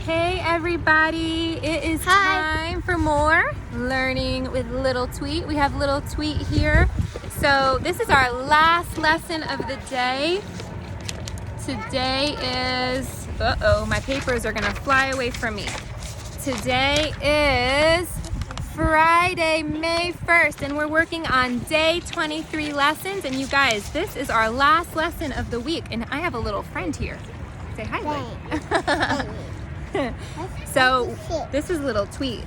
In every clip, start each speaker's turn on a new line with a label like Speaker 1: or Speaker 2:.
Speaker 1: Hey everybody, it is time for more Learning with Little Tweet. We have Little Tweet here. So this is our last lesson of the day. Today is, my papers are gonna fly away from me. Today is Friday, May 1st, and we're working on day 23 lessons. And you guys, this is our last lesson of the week, and I have a little friend here. Say hi, Lee. So this is Little Tweet.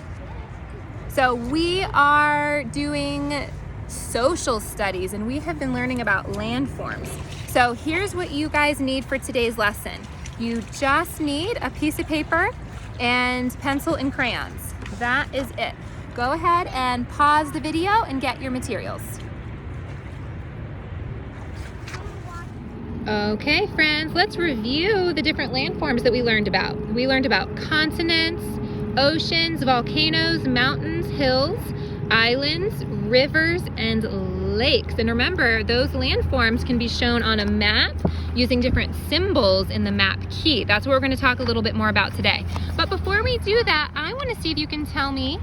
Speaker 1: So we are doing social studies and we have been learning about landforms. So here's what you guys need for today's lesson. You just need a piece of paper and pencil and crayons. That is it. Go ahead and pause the video and get your materials. Okay, friends, let's review the different landforms that we learned about. We learned about continents, oceans, volcanoes, mountains, hills, islands, rivers, and lakes. And remember, those landforms can be shown on a map using different symbols in the map key. That's what we're going to talk a little bit more about today. But before we do that, I want to see if you can tell me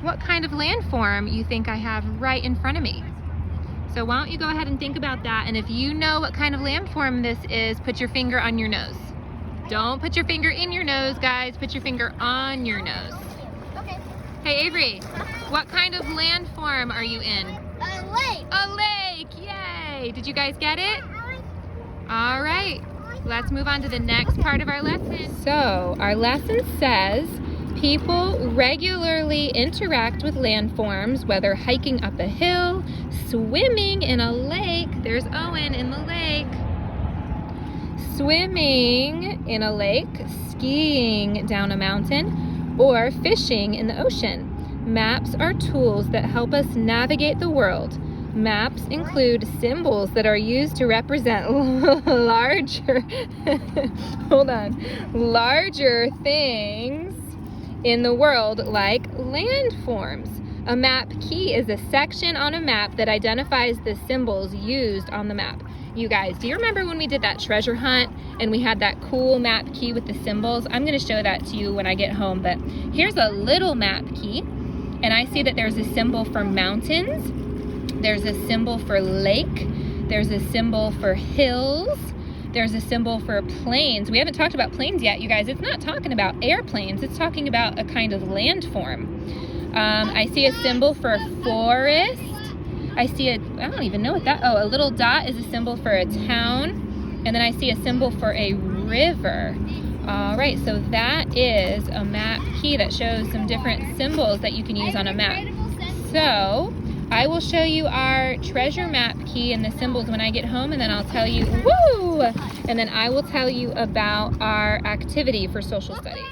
Speaker 1: what kind of landform you think I have right in front of me. So why don't you go ahead and think about that, and if you know what kind of landform this is, put your finger on your nose. Don't put your finger in your nose, guys. Put your finger on your nose.
Speaker 2: Okay.
Speaker 1: Hey, Avery, what kind of landform are you in?
Speaker 2: A lake.
Speaker 1: A lake, yay! Did you guys get it? All right, let's move on to the next part of our lesson. So our lesson says, people regularly interact with landforms, whether hiking up a hill, swimming in a lake. There's Owen in the lake. Swimming in a lake, skiing down a mountain, or fishing in the ocean. Maps are tools that help us navigate the world. Maps include symbols that are used to represent larger things in the world, like landforms. A map key is a section on a map that identifies the symbols used on the map. You guys, do you remember when we did that treasure hunt and we had that cool map key with the symbols? I'm going to show that to you when I get home, but here's a little map key, and I see that there's a symbol for mountains, there's a symbol for lake, there's a symbol for hills, there's a symbol for planes. We haven't talked about planes yet, you guys. It's not talking about airplanes, it's talking about a kind of landform. I see a symbol for forest. I don't even know what that, a little dot is a symbol for a town. And then I see a symbol for a river. All right, so that is a map key that shows some different symbols that you can use on a map. So I will show you our treasure map key and the symbols when I get home, and then I'll tell you, and then I will tell you about our activity for social studies.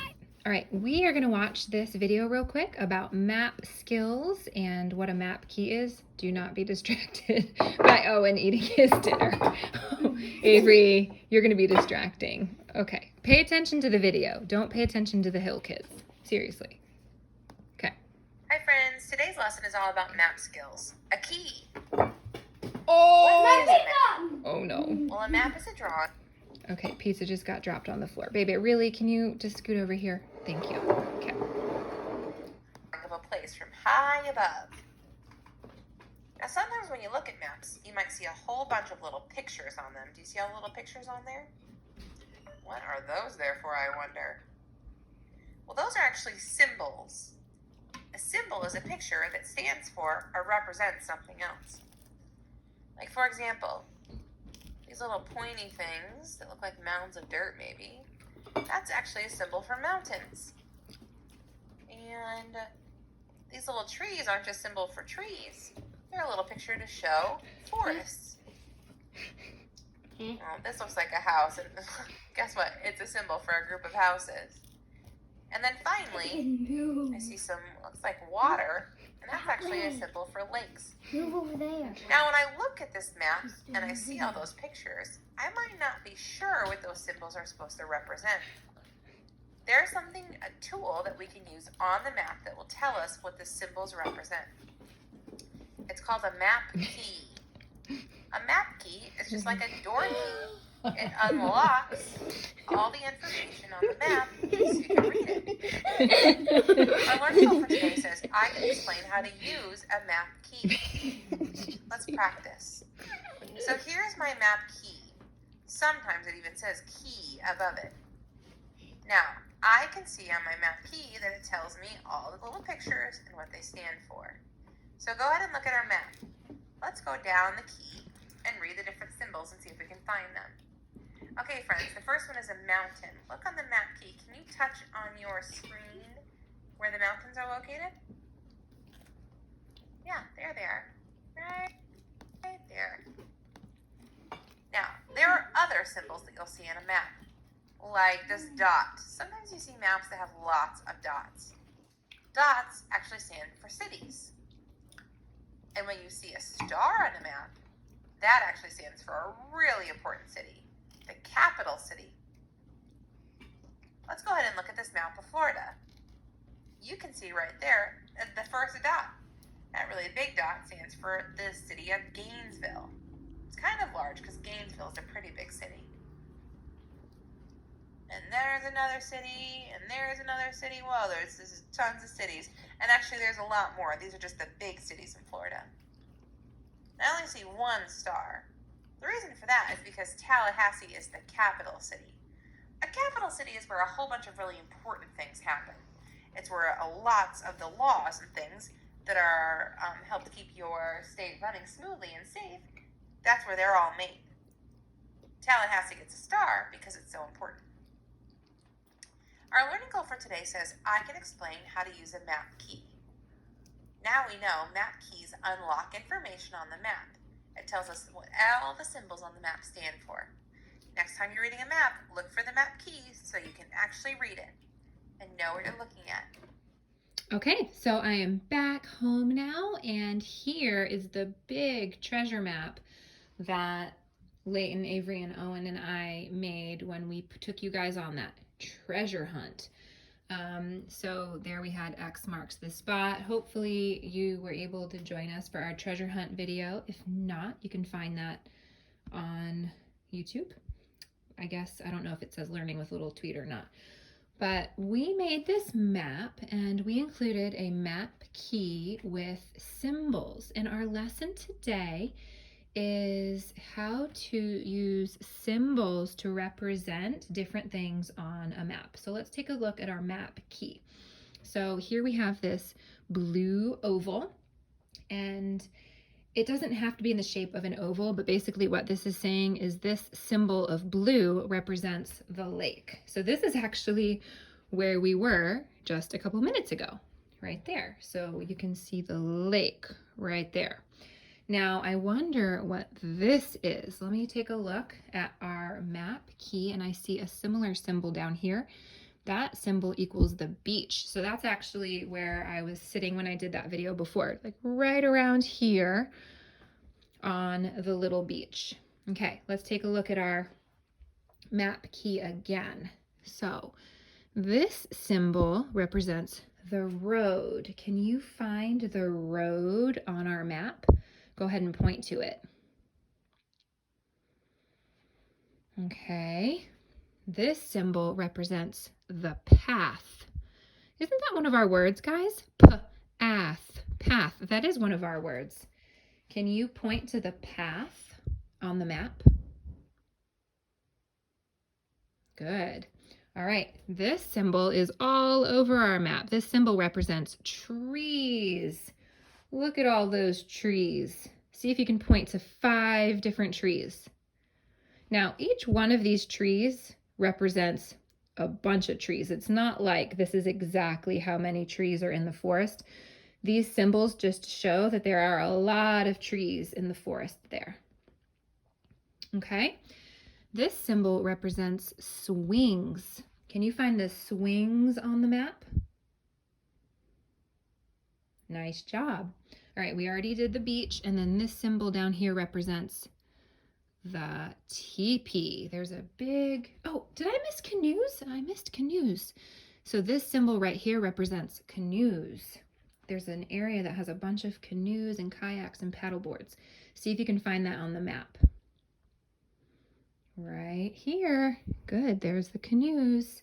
Speaker 1: All right, we are gonna watch this video real quick about map skills and what a map key is. Do not be distracted by Owen eating his dinner. Avery, you're gonna be distracting. Okay, pay attention to the video. Don't pay attention to the hill kids, seriously. Okay.
Speaker 3: Hi friends, today's lesson is all about map skills. A key.
Speaker 1: Oh!
Speaker 3: What is a map?
Speaker 1: Oh no.
Speaker 3: Well, a map is a drawing.
Speaker 1: Okay, pizza just got dropped on the floor. Baby, really, can you just scoot over here? Thank you. Okay.
Speaker 3: Of a place from high above. Now sometimes when you look at maps, you might see a whole bunch of little pictures on them. Do you see all the little pictures on there? What are those there for, I wonder? Well, those are actually symbols. A symbol is a picture that stands for or represents something else. Like, for example, these little pointy things that look like mounds of dirt, maybe. That's actually a symbol for mountains. And these little trees aren't just a symbol for trees. They're a little picture to show forests. Well, this looks like a house, and guess what? It's a symbol for a group of houses. And then finally, I see some, looks like water, and that's actually a symbol for lakes.
Speaker 2: Move over there.
Speaker 3: Now, when I look at this map and I see all those pictures, I might not be sure what those symbols are supposed to represent. There's a tool that we can use on the map that will tell us what the symbols represent. It's called a map key. A map key is just like a door key. It unlocks all the information on the map so you can Our learning goal for today says, I can explain how to use a map key. Let's practice. So here's my map key. Sometimes it even says key above it. Now, I can see on my map key that it tells me all the little pictures and what they stand for. So go ahead and look at our map. Let's go down the key and read the different symbols and see if we can find them. Okay, friends, the first one is a mountain. Look on the map key. Can you touch on your screen where the mountains are located? Yeah, there they are. Right there. Now, there are other symbols that you'll see on a map, like this dot. Sometimes you see maps that have lots of dots. Dots actually stand for cities. And when you see a star on a map, that actually stands for a really important city, the capital city. Let's go ahead and look at this map of Florida. You can see right there the first dot. That really big dot stands for the city of Gainesville. It's kind of large because Gainesville is a pretty big city. And there's another city, and there's another city. Well, there's tons of cities. And actually, there's a lot more. These are just the big cities in Florida. I only see one star. The reason for that is because Tallahassee is the capital city. A capital city is where a whole bunch of really important things happen. It's where lots of the laws and things that are help keep your state running smoothly and safe, that's where they're all made. Tallahassee gets a star because it's so important. Our learning goal for today says, I can explain how to use a map key. Now we know map keys unlock information on the map. It tells us what all the symbols on the map stand for. Next time you're reading a map, look for the map keys so you can actually read it and know what you're looking at.
Speaker 1: Okay, so I am back home now, and here is the big treasure map that Layton, Avery, and Owen and I made when we took you guys on that treasure hunt. So there we had X marks the spot. Hopefully you were able to join us for our treasure hunt video. If not, you can find that on YouTube. I guess, I don't know if it says Learning with Little Tweet or not. But we made this map and we included a map key with symbols. And our lesson today is how to use symbols to represent different things on a map. So let's take a look at our map key. So here we have this blue oval, and it doesn't have to be in the shape of an oval, but basically what this is saying is this symbol of blue represents the lake. So this is actually where we were just a couple minutes ago, right there. So you can see the lake right there. Now I wonder what this is. Let me take a look at our map key, and I see a similar symbol down here. That symbol equals the beach. So that's actually where I was sitting when I did that video before, like right around here on the little beach. Okay, let's take a look at our map key again. So this symbol represents the road. Can you find the road on our map? Go ahead and point to it. Okay, this symbol represents the path. Isn't that one of our words, guys? Path. That is one of our words. Can you point to the path on the map? Good. All right, this symbol is all over our map. This symbol represents trees. Look at all those trees. See if you can point to 5 different trees. Now, each one of these trees represents a bunch of trees. It's not like this is exactly how many trees are in the forest. These symbols just show that there are a lot of trees in the forest there. Okay, this symbol represents swings. Can you find the swings on the map? Nice job. All right, we already did the beach, and then this symbol down here represents the teepee. There's a big, oh, did I miss canoes? I missed canoes. So this symbol right here represents canoes. There's an area that has a bunch of canoes and kayaks and paddle boards. See if you can find that on the map. Right here. Good, there's the canoes.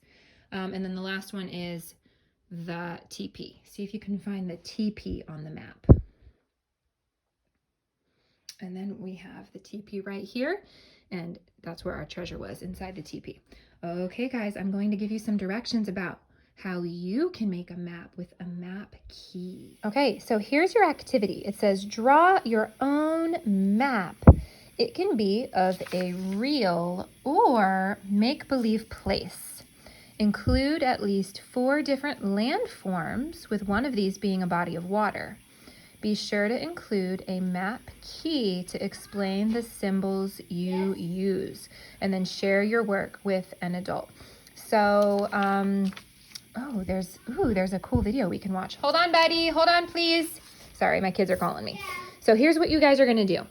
Speaker 1: And then the last one is the TP. See if you can find the TP on the map. And then we have the TP right here, and that's where our treasure was, inside the TP. Okay, guys, I'm going to give you some directions about how you can make a map with a map key. Okay, so here's your activity. It says draw your own map. It can be of a real or make-believe place. Include at least 4 different landforms, with one of these being a body of water. Be sure to include a map key to explain the symbols you use, and then share your work with an adult. So, there's a cool video we can watch. Hold on, buddy. Hold on, please. Sorry, my kids are calling me. So here's what you guys are going to do.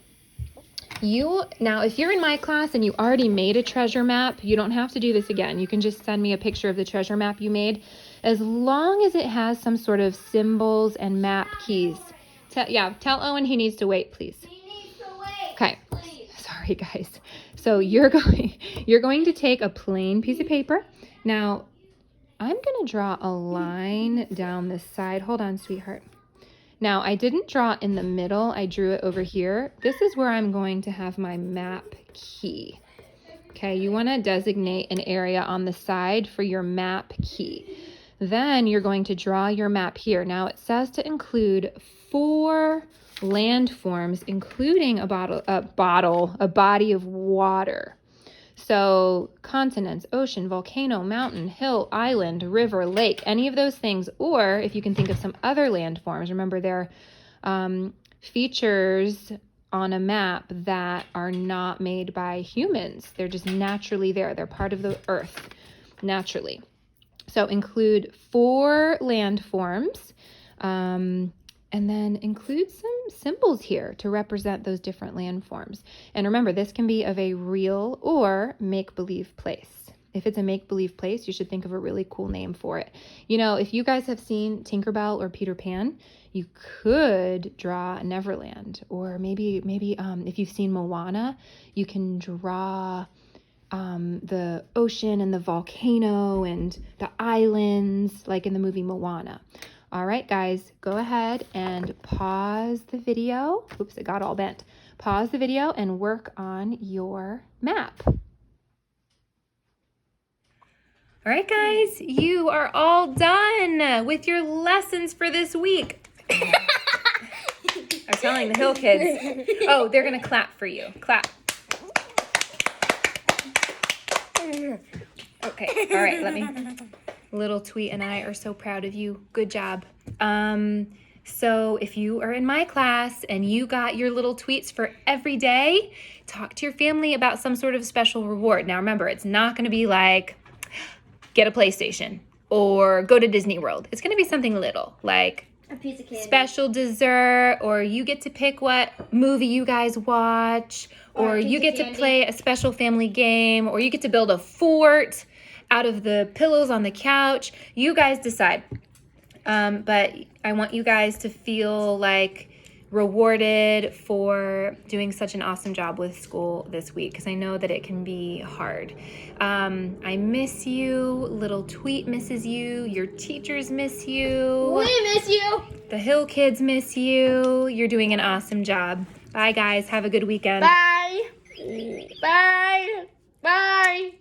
Speaker 1: Now, if you're in my class and you already made a treasure map, you don't have to do this again. You can just send me a picture of the treasure map you made, as long as it has some sort of symbols and map keys. Tell Owen he needs to wait, please.
Speaker 2: He needs to wait.
Speaker 1: Okay.
Speaker 2: Please.
Speaker 1: Sorry, guys. So you're going to take a plain piece of paper. Now, I'm going to draw a line down this side. Hold on, sweetheart. Now, I didn't draw in the middle. I drew it over here. This is where I'm going to have my map key. Okay, you want to designate an area on the side for your map key. Then you're going to draw your map here. Now, it says to include 4 landforms, including a body of water. So continents, ocean, volcano, mountain, hill, island, river, lake, any of those things. Or if you can think of some other landforms, remember they're features on a map that are not made by humans. They're just naturally there. They're part of the earth naturally. So include 4 landforms, and then include some symbols here to represent those different landforms. And remember, this can be of a real or make-believe place. If it's a make-believe place, you should think of a really cool name for it. You know, if you guys have seen Tinkerbell or Peter Pan, you could draw Neverland. Or maybe if you've seen Moana, you can draw the ocean and the volcano and the islands, like in the movie Moana. All right, guys, go ahead and pause the video. Oops, it got all bent. Pause the video and work on your map. All right, guys, you are all done with your lessons for this week. I was telling the Hill kids. Oh, they're going to clap for you. Clap. Okay, all right, Little Tweet and I are so proud of you. Good job. So if you are in my class and you got your little tweets for every day, talk to your family about some sort of special reward. Now remember, it's not going to be like get a PlayStation or go to Disney World. It's going to be something little, like
Speaker 2: A piece of candy.
Speaker 1: Special dessert, or you get to pick what movie you guys watch, or you get to play a special family game, or you get to build a fort out of the pillows on the couch. You guys decide. But I want you guys to feel like rewarded for doing such an awesome job with school this week, because I know that it can be hard. I miss you. Little Tweet misses you. Your teachers miss you.
Speaker 2: We miss you.
Speaker 1: The Hill kids miss you. You're doing an awesome job. Bye, guys. Have a good weekend.
Speaker 2: Bye. Bye. Bye.